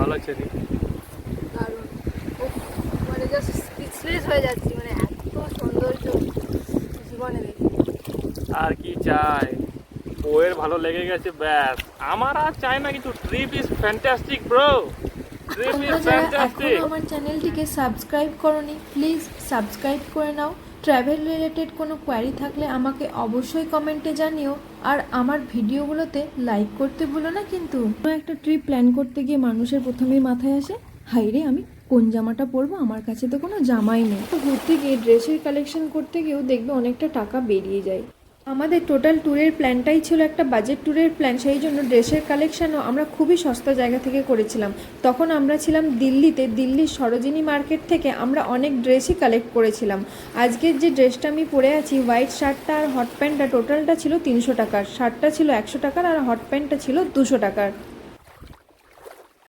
ভালো লাগছে রে। দারুণ। উফ, মানে জাস্ট স্পিচলেস হয়ে যাচ্ছি, মানে এত সৌন্দর্য জীবনে দেখি। আর কি চাই, বউয়ের ভালো লেগে গেছে ব্যাস, আমার আর চাই না কিছু। Trip is fantastic bro, trip তোমরা ইজ যারা এখনো ফ্যান্টাস্টিক। আমার চ্যানেলটিকে সাবস্ক্রাইব করোনি, প্লিজ সাবস্ক্রাইব করে নাও। ট্রাভেল রিলেটেড কোনো কোয়ারি থাকলে আমাকে অবশ্যই কমেন্টে জানিও, আর আমার ভিডিওগুলোতে লাইক করতে ভুলো না কিন্তু। কোনো একটা ট্রিপ প্ল্যান করতে গিয়ে মানুষের প্রথমেই মাথায় আসে, হাইরে আমি কোন জামাটা পরবো, আমার কাছে তো কোনো জামাই নেই। তো ঘুরতে গিয়ে ড্রেসের কালেকশন করতে গিয়েও দেখবে অনেকটা টাকা বেরিয়ে যায়। আমাদের টোটাল ট্যুরের প্ল্যানটাই ছিল একটা বাজেট ট্যুরের প্ল্যান, সেই জন্য ড্রেসের কালেকশানও আমরা খুবই সস্তা জায়গা থেকে করেছিলাম। তখন আমরা ছিলাম দিল্লিতে, দিল্লির সরোজিনী মার্কেট থেকে আমরা অনেক ড্রেসই কালেক্ট করেছিলাম। আজকের যে ড্রেসটা আমি পরে আছি, হোয়াইট শার্টটা আর হট প্যান্টটা, টোটালটা ছিল 300 টাকার, শার্টটা ছিল 100 টাকার আর হট প্যান্টটা ছিল 200 টাকার।